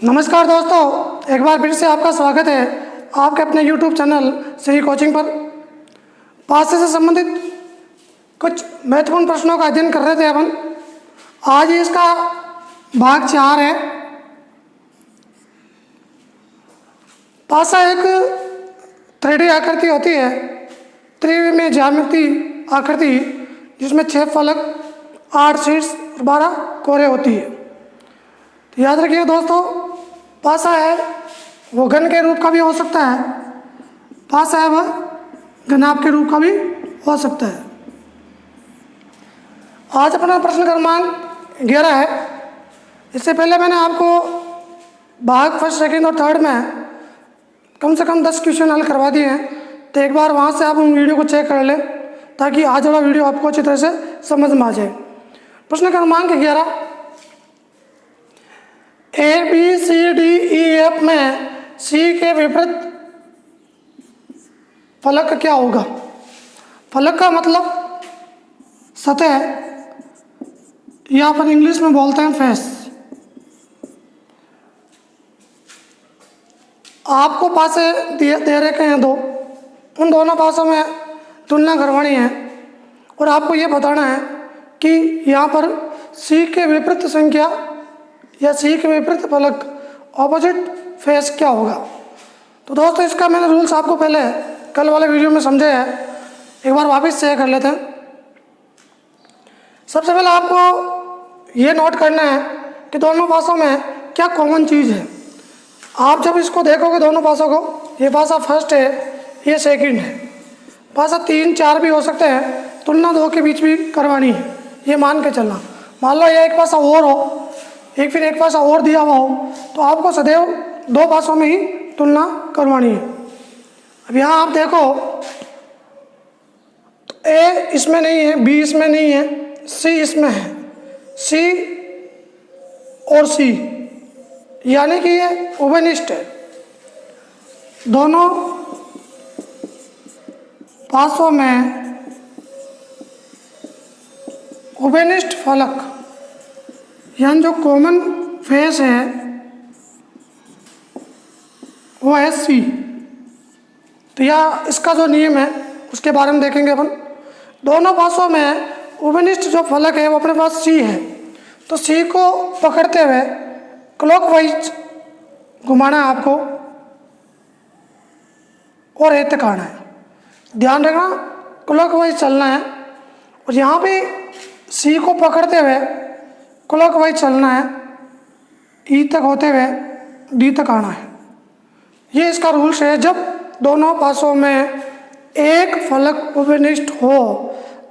नमस्कार दोस्तों, एक बार फिर से आपका स्वागत है आपके अपने YouTube चैनल सही कोचिंग पर। पास से संबंधित कुछ महत्वपूर्ण प्रश्नों का अध्ययन कर रहे थे अपन। आज इसका भाग 4 है। पासा एक 3D आकृति होती है, त्रिविमीय ज्यामिति आकृति, जिसमें 6 फलक, 8 शीर्ष और 12 कोरे होती है। तो याद रखिए दोस्तों, पासा है वो घन के रूप का भी हो सकता है, पासा है वह घनाभ के रूप का भी हो सकता है। आज अपना प्रश्न क्रमांक 11 है। इससे पहले मैंने आपको भाग फर्स्ट, सेकंड और थर्ड में कम से कम 10 क्वेश्चन हल करवा दिए हैं, तो एक बार वहाँ से आप उन वीडियो को चेक कर लें ताकि आज वाला वीडियो आपको अच्छी तरह से समझ में आ जाए। प्रश्न क्रमांक 11, ABCDEF में C के विपरीत फलक क्या होगा? फलक का मतलब सतह, या अपन इंग्लिश में बोलते हैं फेस। आपको पासे दे रखे हैं दो, उन दोनों पासों में तुलना करवानी है और आपको ये बताना है कि यहाँ पर C के विपरीत संख्या या C के विपरीत फलक, ऑपोजिट फेस क्या होगा। तो दोस्तों, इसका मैंने रूल्स आपको पहले कल वाले वीडियो में समझाया है, एक बार वापस शेयर कर लेते हैं। सबसे पहले आपको ये नोट करना है कि दोनों पासों में क्या कॉमन चीज़ है। आप जब इसको देखोगे दोनों पासों को, ये पासा फर्स्ट है, ये सेकंड है, पासा 3, 4 भी हो सकते हैं, तुलना दो के बीच भी करवानी है, ये मान के चलना। मान लो ये एक पासा और हो, फिर एक पासा और दिया हुआ हो, तो आपको सदैव दो पासों में ही तुलना करवानी है। अब यहाँ आप देखो तो A इसमें नहीं है, B इसमें नहीं है, C इसमें है। C और C यानी कि ये उभयनिष्ठ है। दोनों पासों में उभयनिष्ठ फलक यानी जो कॉमन फेस है वो है C। तो यह इसका जो नियम है उसके बारे में देखेंगे अपन। दोनों पासों में उभयनिष्ठ जो फलक है वो अपने पास C है, तो C को पकड़ते हुए क्लॉकवाइज घुमाना है आपको और ए तक आना है। ध्यान रखना, क्लॉकवाइज चलना है और यहाँ पे C को पकड़ते हुए क्लॉकवाइज चलना है, ई तक होते हुए डी तक आना है। ये इसका रूल्स है। जब दोनों पासों में एक फलक उभयनिष्ठ हो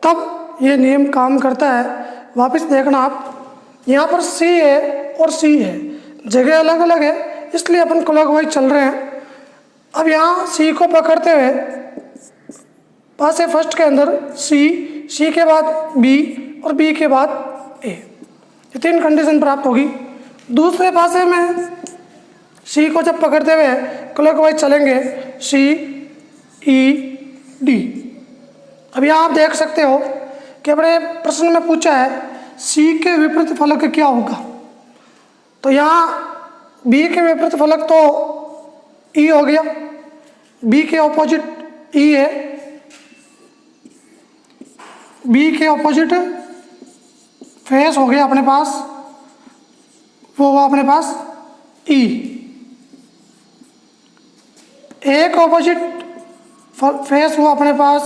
तब ये नियम काम करता है। वापस देखना आप, यहाँ पर C है और C है, जगह अलग अलग है, इसलिए अपन क्लॉकवाइज चल रहे हैं। अब यहाँ C को पकड़ते हुए पासे फर्स्ट के अंदर C के बाद B और B के बाद A, ये 3 कंडीशन प्राप्त होगी। दूसरे पासे में C को जब पकड़ते हुए क्लॉकवाइज चलेंगे C, E, D। अब यहाँ आप देख सकते हो कि अपने प्रश्न में पूछा है C के विपरीत फलक क्या होगा। तो यहाँ B के विपरीत फलक तो E हो गया, B के ऑपोजिट E है, B के ऑपोजिट फेस हो गया अपने पास, वो हुआ अपने पास E। एक ऑपोजिट फेस हुआ अपने पास,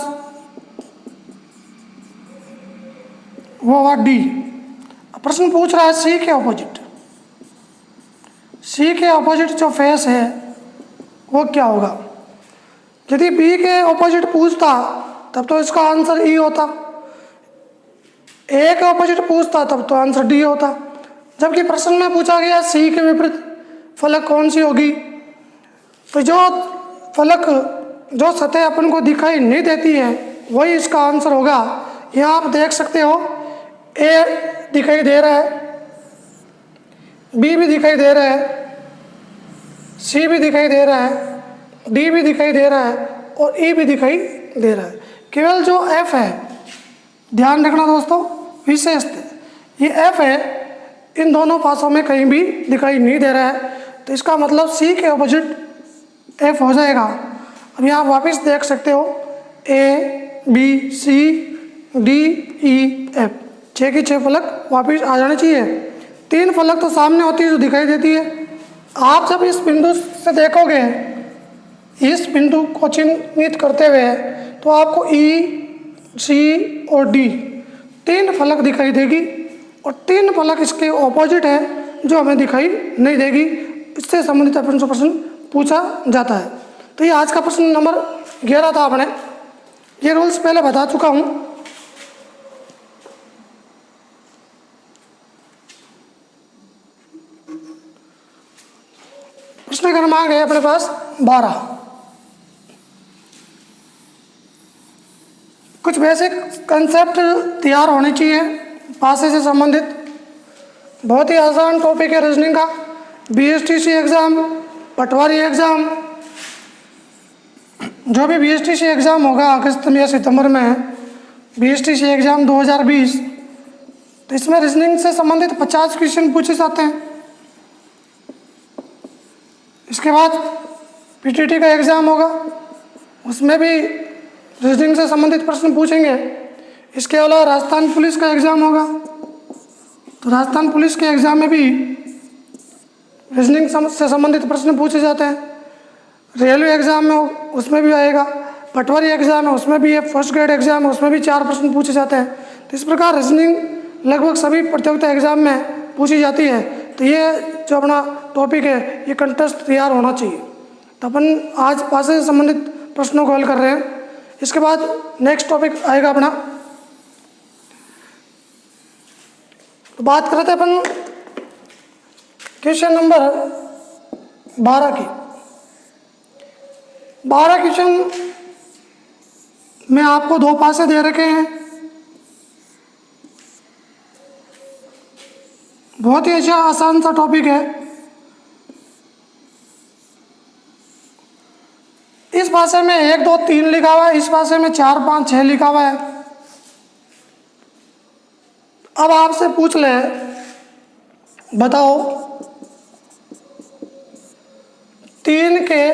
वो हुआ D। प्रश्न पूछ रहा है C के ऑपोजिट, C के ऑपोजिट जो फेस है वो क्या होगा। यदि B के ऑपोजिट पूछता तब तो इसका आंसर E होता, A के ऑपोजिट पूछता तब तो आंसर D होता। जबकि प्रश्न में पूछा गया C के विपरीत फलक कौन सी होगी, तो जो फलक, जो सतह अपन को दिखाई नहीं देती है वही इसका आंसर होगा। यहाँ आप देख सकते हो A दिखाई दे रहा है, B भी दिखाई दे रहा है, C भी दिखाई दे रहा है, D भी दिखाई दे रहा है और E भी दिखाई दे रहा है। केवल जो F है, ध्यान रखना दोस्तों, विशेष ये F है, इन दोनों पासों में कहीं भी दिखाई नहीं दे रहा है। तो इसका मतलब सी के ऑपोजिट एफ हो जाएगा। अब यहाँ वापस देख सकते हो A B C D E F, 6 की 6 फलक वापस आ जाने चाहिए। 3 फलक तो सामने होती है जो दिखाई देती है। आप जब इस बिंदु से देखोगे, इस बिंदु को चिन्हित करते हुए, तो आपको ई सी और डी 3 फलक दिखाई देगी और 3 फलक इसके ऑपोजिट है जो हमें दिखाई नहीं देगी। इससे संबंधित प्रश्न पूछा जाता है। तो ये आज का प्रश्न नंबर 11 था। आपने ये रूल्स पहले बता चुका हूँ। प्रश्न क्रमांक है अपने पास 12। कुछ बेसिक कंसेप्ट तैयार होने चाहिए पासे से संबंधित। बहुत ही आसान टॉपिक है रीजनिंग का। बीएसटीसी एग्ज़ाम, पटवारी एग्ज़ाम, जो भी बीएसटीसी एग्ज़ाम होगा अगस्त में या सितंबर में, बीएसटीसी एग्ज़ाम 2020, तो इसमें रीजनिंग से संबंधित 50 क्वेश्चन पूछे जाते हैं। इसके बाद पीटीटी का एग्ज़ाम होगा, उसमें भी रीजनिंग से संबंधित प्रश्न पूछेंगे। इसके अलावा राजस्थान पुलिस का एग्ज़ाम होगा, तो राजस्थान पुलिस के एग्ज़ाम में भी रीजनिंग से संबंधित प्रश्न पूछे जाते हैं। रेलवे एग्ज़ाम में उसमें भी आएगा, पटवारी एग्ज़ाम है उसमें भी है, फर्स्ट ग्रेड एग्ज़ाम है उसमें भी 4 प्रश्न पूछे जाते हैं। तो इस प्रकार रीजनिंग लगभग सभी प्रतियोगिता एग्ज़ाम में पूछी जाती है। तो ये जो अपना टॉपिक है ये कंटेस्ट तैयार होना चाहिए। तो अपन आज पासे से संबंधित प्रश्नों को हल कर रहे हैं। इसके बाद नेक्स्ट टॉपिक आएगा अपना, तो बात करते हैं अपन क्वेश्चन नंबर 12 की। 12 क्वेश्चन में आपको 2 पासे दे रखे हैं। बहुत ही अच्छा आसान सा टॉपिक है। इस पासे में 1 2 3 लिखा हुआ है, इस पासे में 4 5 6 लिखा हुआ है। अब आपसे पूछ ले, बताओ 3 के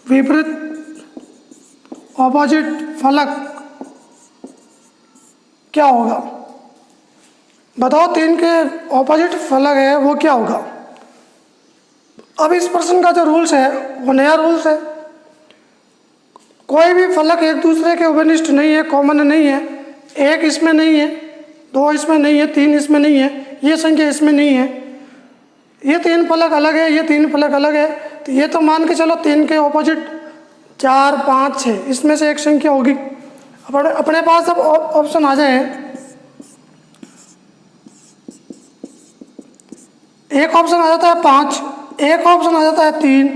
विपरीत ऑपोजिट फलक क्या होगा? बताओ 3 के ऑपोजिट फलक है वो क्या होगा? अब इस प्रश्न का जो रूल्स है वो नया रूल्स है। कोई भी फलक एक दूसरे के उपनिष्ठ नहीं है, कॉमन नहीं है। 1 इसमें नहीं है, 2 इसमें नहीं है, 3 इसमें नहीं है, ये संख्या इसमें नहीं है। ये 3 फलक अलग है, ये 3 फलक अलग है। तो ये तो मान के चलो 3 के ऑपोजिट 4 5 6 इसमें से एक संख्या होगी। अपने पास अब ऑप्शन आ जाए, एक ऑप्शन आ जाता है 5, एक ऑप्शन आ जाता है 3,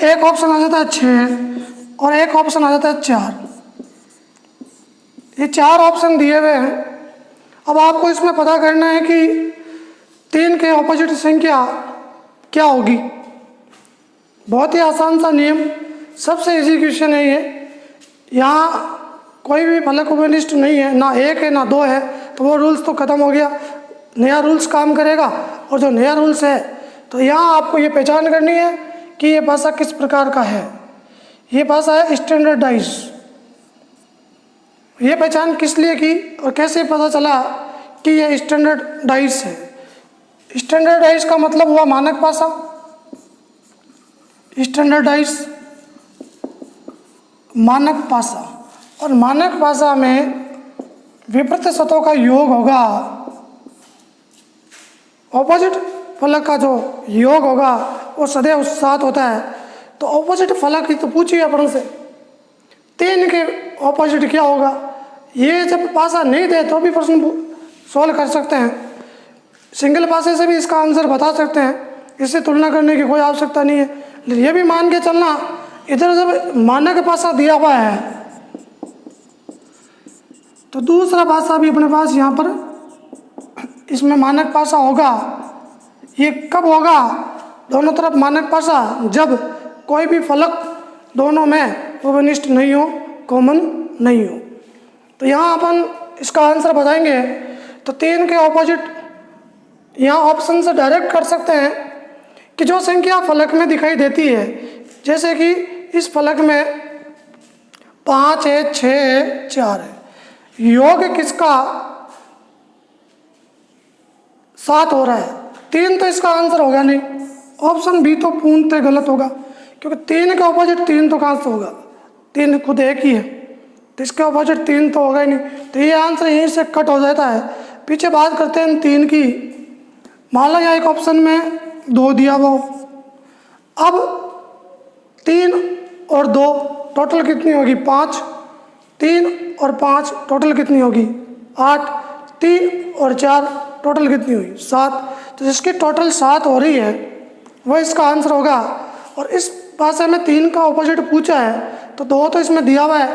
एक ऑप्शन आ जाता है 6 और एक ऑप्शन आ जाता है 4। ये 4 ऑप्शन दिए हुए हैं। अब आपको इसमें पता करना है कि 3 के ऑपोजिट संख्या क्या होगी। बहुत ही आसान सा नियम, सबसे इजी क्वेश्चन है ये। यहाँ कोई भी फलक उपनिष्ठ नहीं है, ना 1 है ना 2 है, तो वो रूल्स तो ख़त्म हो गया। नया रूल्स काम करेगा। और जो नया रूल्स है तो यहाँ आपको ये पहचान करनी है कि ये भाषा किस प्रकार का है। ये भाषा है स्टैंडर्डाइज। ये पहचान किस लिए की और कैसे पता चला कि ये स्टैंडर्डाइज है? स्टैंडर्डाइज का मतलब हुआ मानक भाषा। स्टैंडर्डाइज मानक भाषा, और मानक भाषा में विपरीत शब्दों का योग होगा। ऑपोजिट फलक का जो योग होगा वो सदैव साथ होता है। तो ऑपोजिट फलक ही तो पूछिए अपन से, 3 के ऑपोजिट क्या होगा? ये जब भाषा नहीं दे तो भी प्रश्न सॉल्व कर सकते हैं। सिंगल भाषा से भी इसका आंसर बता सकते हैं, इससे तुलना करने की कोई आवश्यकता नहीं है। लेकिन ये भी मान के चलना, इधर जब मानक भाषा दिया हुआ है तो दूसरा भाषा भी अपने पास यहाँ पर इसमें मानक भाषा होगा। ये कब होगा दोनों तरफ मानक भाषा? जब कोई भी फलक दोनों में उपनिष्ठ नहीं हो, कॉमन नहीं हो। तो यहाँ अपन इसका आंसर बताएंगे। तो 3 के ऑपोजिट यहाँ ऑप्शन से डायरेक्ट कर सकते हैं कि जो संख्या फलक में दिखाई देती है, जैसे कि इस फलक में 5 है, 6 है, 4 है, योग किसका 7 हो रहा है? 3 तो इसका आंसर होगा नहीं, ऑप्शन बी तो पूर्णतः गलत होगा, क्योंकि 3 के ऑपोजिट 3 तो कहाँ से होगा? 3 खुद एक ही है, तो इसके ऑपोजिट 3 तो होगा ही नहीं, तो ये आंसर यहीं से कट हो जाता है। पीछे बात करते हैं 3 की। मान लो यहाँ एक ऑप्शन में 2 दिया वो, अब 3 और 2 टोटल कितनी होगी? 5। 3 और 5 टोटल कितनी होगी? 8। 3 और 4 टोटल कितनी हुई? 7। तो जिसकी टोटल 7 हो रही है वो इसका आंसर होगा। और इस भाषा में 3 का ऑपोजिट पूछा है, तो 2 तो इसमें दिया हुआ है,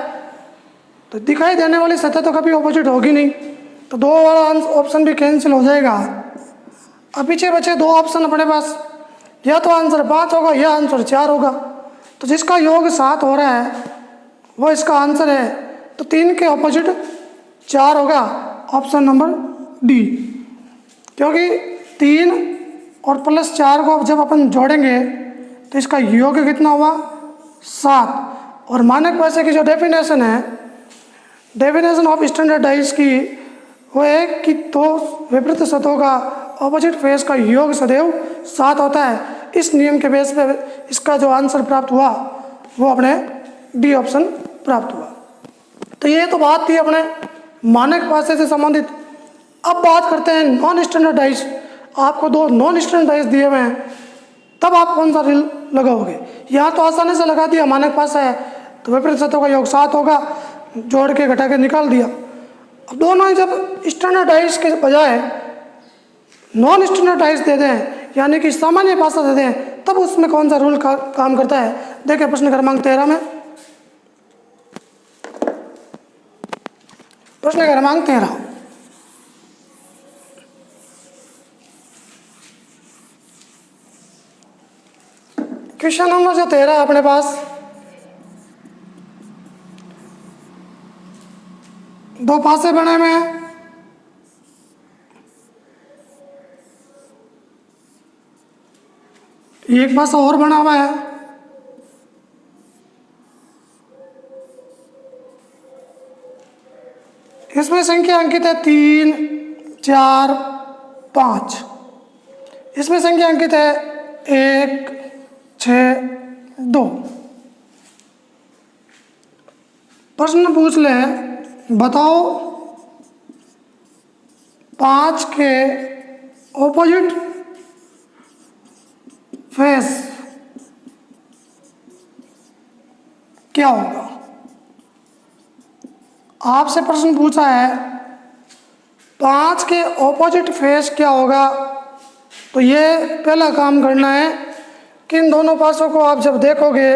तो दिखाई देने वाली सतह तो कभी ऑपोजिट होगी नहीं, तो 2 वाला ऑप्शन भी कैंसिल हो जाएगा। अब पीछे बचे 2 ऑप्शन अपने पास, या तो आंसर 5 होगा या आंसर 4 होगा। तो जिसका योग 7 हो रहा है वो इसका आंसर है, तो 3 के ऑपोजिट 4 होगा, ऑप्शन नंबर डी। क्योंकि 3 और प्लस 4 को जब अपन जोड़ेंगे तो इसका योग कितना हुआ? 7। और मानक पैसे की जो डेफिनेशन है, डेफिनेशन ऑफ स्टैंडर्डाइज की, वो है कि दो विपरीत सतहों का ऑपोजिट फेस का योग सदैव 7 होता है। इस नियम के बेस पे इसका जो आंसर प्राप्त हुआ वो अपने डी ऑप्शन प्राप्त हुआ। तो ये तो बात थी अपने मानक भाषा से संबंधित। अब बात करते हैं नॉन स्टैंडर्डाइज। आपको 2 नॉन स्टैंडर्डाइज दिए हुए हैं, तब आप कौन सा रिल लगाओगे? यहाँ तो आसानी से लगा दिया, मानक भाषा है तो विपरीत सतहों का योग 7 होगा, जोड़ के घटा के निकाल दिया। अब दोनों ही जब स्टैंडर्डाइज के बजाय नॉन स्टैंडर्डाइज दे दें, यानी कि सामान्य भाषा दे दें, तब उसमें कौन सा रूल काम करता है? देखिए प्रश्न क्रमांक 13 में, प्रश्न क्रमांक 13, क्वेश्चन नंबर जो 13 अपने पास, 2 पासे बने हुए हैं, एक पासा और बना हुआ है, इसमें संख्या अंकित है 3, 4, 5। इसमें संख्या अंकित है 1, 6, 2। प्रश्न पूछ ले, बताओ 5 के ऑपोजिट फेस क्या होगा? आपसे प्रश्न पूछा है 5 के ऑपोजिट फेस क्या होगा, तो ये पहला काम करना है कि इन दोनों पासों को आप जब देखोगे,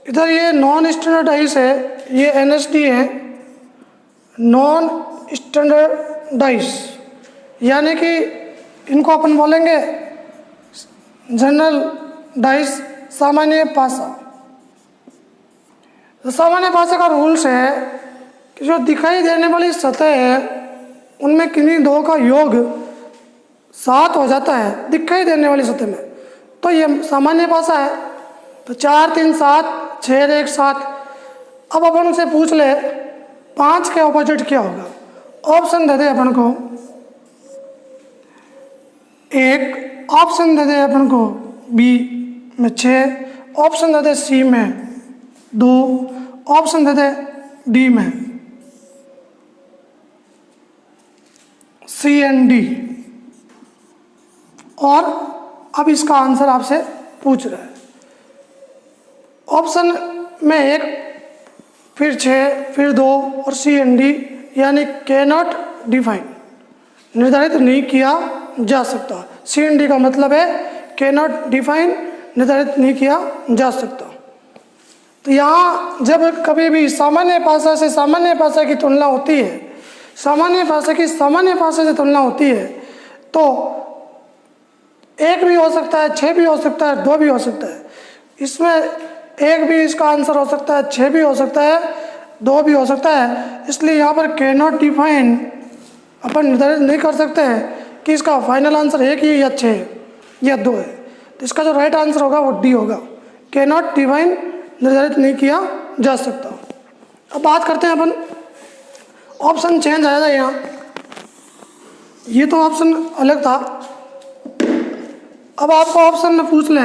इधर ये नॉन स्टैंडर्डाइज है, ये एनएसडी है, नॉन स्टैंडर्डाइज, यानी कि इनको अपन बोलेंगे जनरल डाइज, सामान्य पासा। तो सामान्य पासा का रूल्स है कि जो दिखाई देने वाली सतह है उनमें किन्हीं 2 का योग 7 हो जाता है दिखाई देने वाली सतह में, तो ये सामान्य पासा है। तो 4, 3, 7, 6, 1, 7। अब अपन उनसे पूछ ले 5 के ऑपोजिट क्या होगा? ऑप्शन दे दे अपन को, एक ऑप्शन दे दे अपन को बी में 6, ऑप्शन दे दे सी में 2, ऑप्शन दे दे डी में सी एंड डी। और अब इसका आंसर आपसे पूछ रहा है, ऑप्शन में 1, फिर 6, फिर 2 और सी एंड डी, यानी कैन नॉट डिफाइन, निर्धारित नहीं किया जा सकता। सी एंड डी का मतलब है कैन नॉट डिफाइन, निर्धारित नहीं किया जा सकता। तो यहाँ जब कभी भी सामान्य भाषा से सामान्य भाषा की तुलना होती है, सामान्य भाषा की सामान्य भाषा से तुलना होती है, तो 1 भी हो सकता है, 6 भी हो सकता है, 2 भी हो सकता है। इसमें 1 भी इसका आंसर हो सकता है, 6 भी हो सकता है, 2 भी हो सकता है। इसलिए यहाँ पर कैन नॉट डिफाइन अपन निर्धारित नहीं कर सकते हैं कि इसका फाइनल आंसर 1 ही या 6। या 2 है। तो इसका जो राइट आंसर होगा वो डी होगा, कैन नॉट डिवाइन, निर्धारित नहीं किया जा सकता। अब बात करते हैं अपन, ऑप्शन चेंज आएगा यहाँ, ये तो ऑप्शन अलग था। अब आपको ऑप्शन में पूछ ले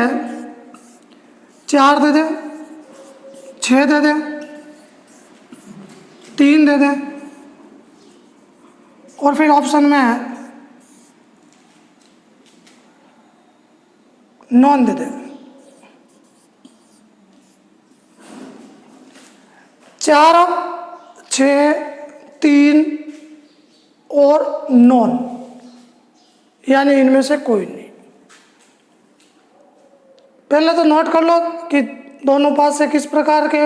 4 दे दे, 6 दे दे, 3 दे दे, और फिर ऑप्शन में है नॉन दे दे। 4, 6, 3 और नॉन, यानी इनमें से कोई नहीं। पहले तो नोट कर लो कि दोनों पास से किस प्रकार के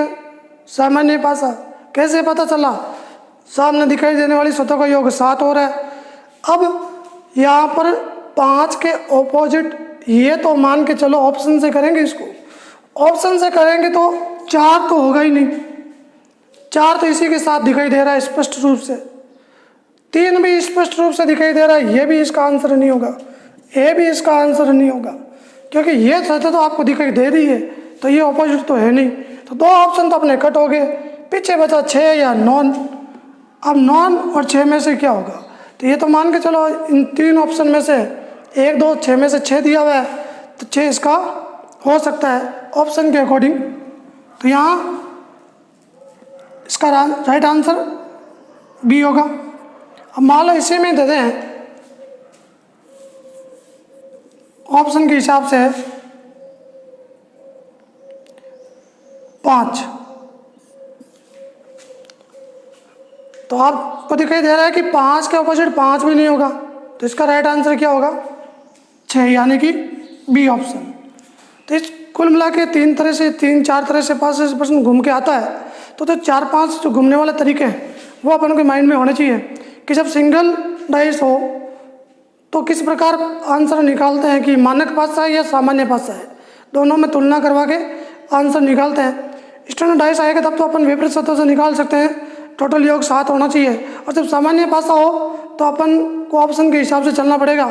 सामान्य पासा, कैसे पता चला, सामने दिखाई देने वाली सतहों का योग 7 हो रहा है। अब यहाँ पर 5 के ऑपोजिट, ये तो मान के चलो ऑप्शन से करेंगे, इसको ऑप्शन से करेंगे तो 4 तो होगा ही नहीं, 4 तो इसी के साथ दिखाई दे रहा है स्पष्ट रूप से, 3 भी स्पष्ट रूप से दिखाई दे रहा है, ये भी इसका आंसर नहीं होगा, ये भी इसका आंसर नहीं होगा, क्योंकि ये सतह तो आपको दिखाई दे रही है, तो ये ऑपोजिट तो है नहीं। तो 2 ऑप्शन तो अपने कट हो गए, पीछे बचा 6 या नॉन। अब नॉन और 6 में से क्या होगा, तो ये तो मान के चलो इन 3 ऑप्शन में से 1, 2, 6 में से 6 दिया हुआ है, तो 6 इसका हो सकता है ऑप्शन के अकॉर्डिंग। तो यहाँ इसका राइट आंसर बी होगा। अब मान लो इसी में दे दें ऑप्शन के हिसाब से 5, तो आपको दिखाई दे रहा है कि 5 के ऑपोजिट 5 भी नहीं होगा, तो इसका राइट आंसर क्या होगा 6, यानी कि बी ऑप्शन। तो इस कुल मिला के 3 तरह से 3-4 तरह से 5 से प्रश्न घूम के आता है। तो 4-5 जो घूमने वाले तरीके हैं वो अपन के माइंड में होने चाहिए कि जब सिंगल डाइस हो तो किस प्रकार आंसर निकालते हैं, कि मानक पासा है या सामान्य पासा है, दोनों में तुलना करवा के आंसर निकालते हैं। स्टैंडर्ड डाइस आएगा तब तो अपन विपरीत सतह से निकाल सकते हैं, टोटल योग 7 होना चाहिए। और जब सामान्य पासा हो तो अपन को ऑप्शन के हिसाब से चलना पड़ेगा।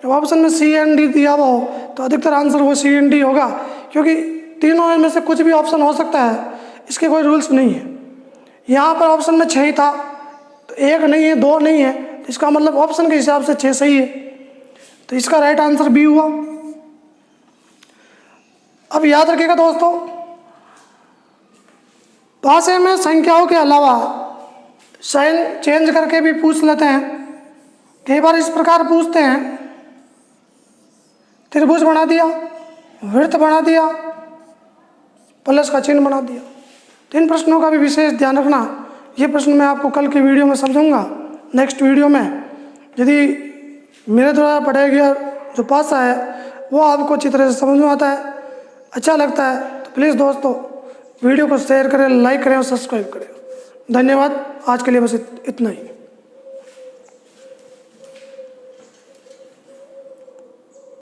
जब ऑप्शन में सी एंड डी दिया हुआ हो तो अधिकतर आंसर वो सी एंड डी होगा, क्योंकि तीनों में से कुछ भी ऑप्शन हो सकता है, इसके कोई रूल्स नहीं है। यहाँ पर ऑप्शन में 6 ही था, तो 1 नहीं है, 2 नहीं है, तो इसका मतलब ऑप्शन के हिसाब से 6 सही है, तो इसका राइट आंसर बी हुआ। अब याद रखिएगा दोस्तों, पासे में संख्याओं के अलावा साइन चेंज करके भी पूछ लेते हैं। कई बार इस प्रकार पूछते हैं, त्रिभुज बना दिया, वृत्त बना दिया, प्लस का चिन्ह बना दिया। तो इन प्रश्नों का भी विशेष ध्यान रखना। ये प्रश्न मैं आपको कल की वीडियो में समझाऊंगा, नेक्स्ट वीडियो में। यदि मेरे द्वारा पढ़ाया गया जो पासा है वो आपको अच्छी तरह से समझ में आता है, अच्छा लगता है, तो प्लीज़ दोस्तों वीडियो को शेयर करें, लाइक करें और सब्सक्राइब करें। धन्यवाद। आज के लिए बस इतना ही।